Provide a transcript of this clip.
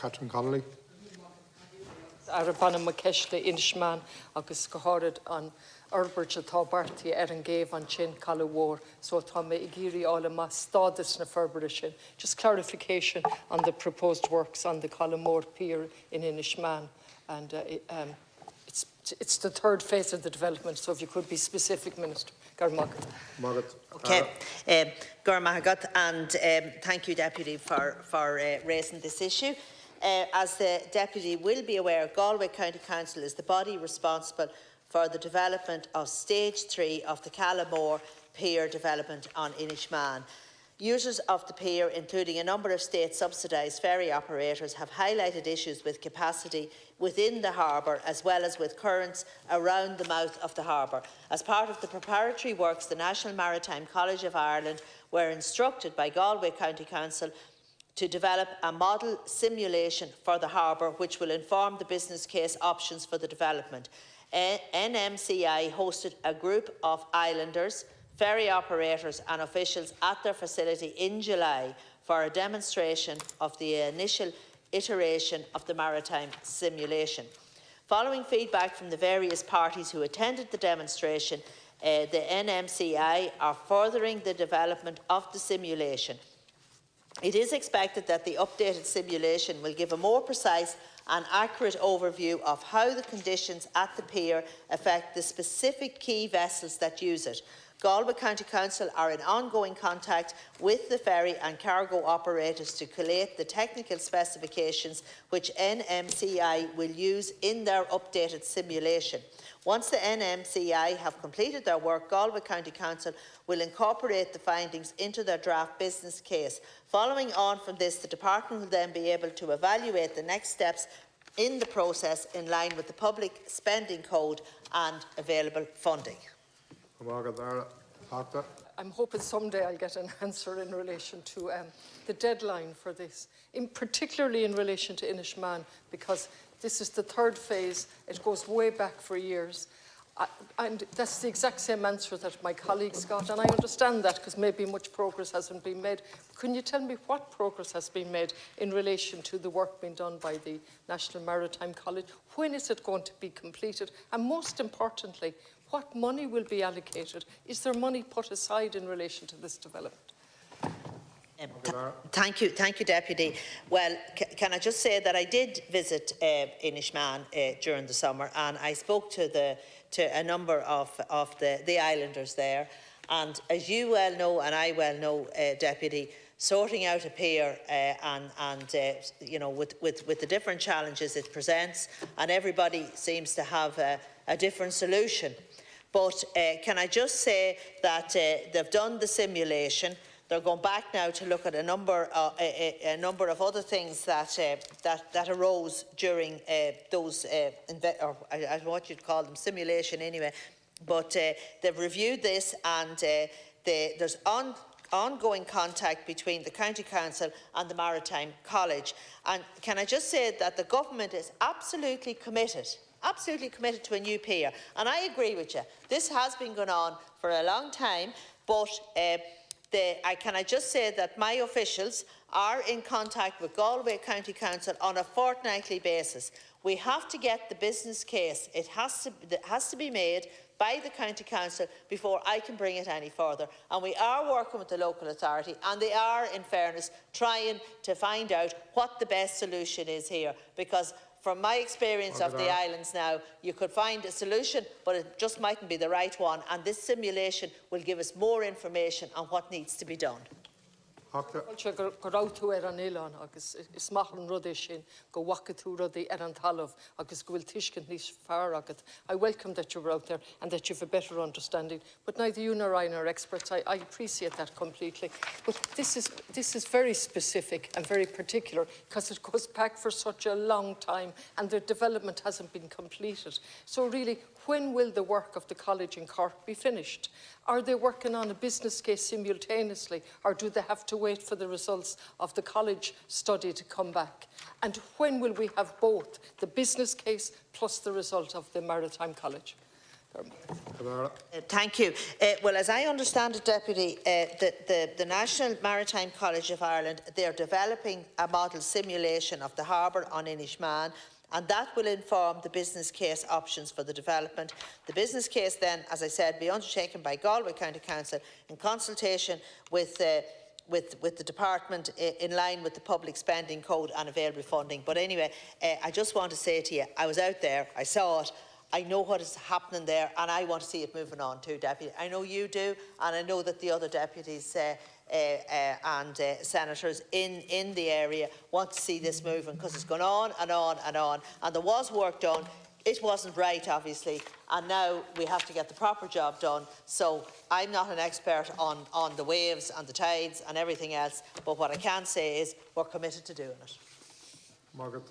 Catherine Connolly. Arabana Makeshla Inis Meáin agus go háirid an Urbridge atá bartaí an géamh an sin Caladh Mór, so tá mé I gcírí ála má stádas na ferbere sin. Just clarification on the proposed works on the Caladh Mór pier in Inis Meáin, and it's the third phase of the development, so if you could be specific, Minister. Okay, and thank you, Deputy, for raising this issue. As the Deputy will be aware, Galway County Council is the body responsible for the development of Stage 3 of the Caladh Mór pier development on Inis Meáin. Users of the pier, including a number of state-subsidised ferry operators, have highlighted issues with capacity within the harbour as well as with currents around the mouth of the harbour. As part of the preparatory works, the National Maritime College of Ireland were instructed by Galway County Council to develop a model simulation for the harbour which will inform the business case options for the development. NMCI hosted a group of islanders, ferry operators and officials at their facility in July for a demonstration of the initial iteration of the maritime simulation. Following feedback from the various parties who attended the demonstration, the NMCI are furthering the development of the simulation. It is expected that the updated simulation will give a more precise and accurate overview of how the conditions at the pier affect the specific key vessels that use it. Galway County Council are in ongoing contact with the ferry and cargo operators to collate the technical specifications which NMCI will use in their updated simulation. Once the NMCI have completed their work, Galway County Council will incorporate the findings into their draft business case. Following on from this, the Department will then be able to evaluate the next steps in the process in line with the Public Spending Code and available funding. I'm hoping someday I'll get an answer in relation to the deadline for this, particularly in relation to Inis Meáin, because this is the third phase. It goes way back for years. And that's the exact same answer that my colleagues got, and I understand that because maybe much progress hasn't been made. Can you tell me what progress has been made in relation to the work being done by the National Maritime College? When is it going to be completed? And most importantly, what money will be allocated? Is there money put aside in relation to this development? Thank you, Deputy. Well, can I just say that I did visit Inis Meáin during the summer, and I spoke to a number of the islanders there. And as you well know, and I well know, Deputy, sorting out a pier you know, with the different challenges it presents, and everybody seems to have a different solution. But can I just say that they've done the simulation. They're going back now to look at a number of other things that arose during those, or I don't know what you'd call them, simulation anyway. But they've reviewed this, and there's ongoing contact between the County Council and the Maritime College. And can I just say that the government is absolutely committed to a new pier. And I agree with you. This has been going on for a long time, but can I just say that my officials are in contact with Galway County Council on a fortnightly basis. We have to get the business case. It has to be made by the County Council before I can bring it any further. And we are working with the local authority, and they are, in fairness, trying to find out what the best solution is here. Because from my experience of the islands now, you could find a solution, but it just mightn't be the right one, and this simulation will give us more information on what needs to be done. Go ráú an Ilan agus is machlan rud é sin go wacatú rudaí an talamh agus go bhfuil tuiscint níos fearr agat. I welcome that you were out there and that you have a better understanding. But neither you nor I are experts. I appreciate that completely. But this is very specific and very particular because it goes back for such a long time and the development hasn't been completed. So really, when will the work of the college in Cork be finished? Are they working on a business case simultaneously, or do they have to wait for the results of the college study to come back? And when will we have both the business case plus the result of the Maritime College? Thank you. Well, as I understand it, Deputy, the National Maritime College of Ireland, they are developing a model simulation of the harbour on Inis Meáin, and that will inform the business case options for the development. The business case then, as I said, be undertaken by Galway County Council in consultation with the department in line with the public spending code and available funding. But anyway, I just want to say to you, I was out there, I saw it, I know what is happening there, and I want to see it moving on too, Deputy. I know you do, and I know that the other deputies and senators in the area want to see this moving, because it's gone on and on and on, and there was work done. It wasn't right, obviously, and now we have to get the proper job done. So I'm not an expert on the waves and the tides and everything else, but what I can say is we're committed to doing it. Margaret,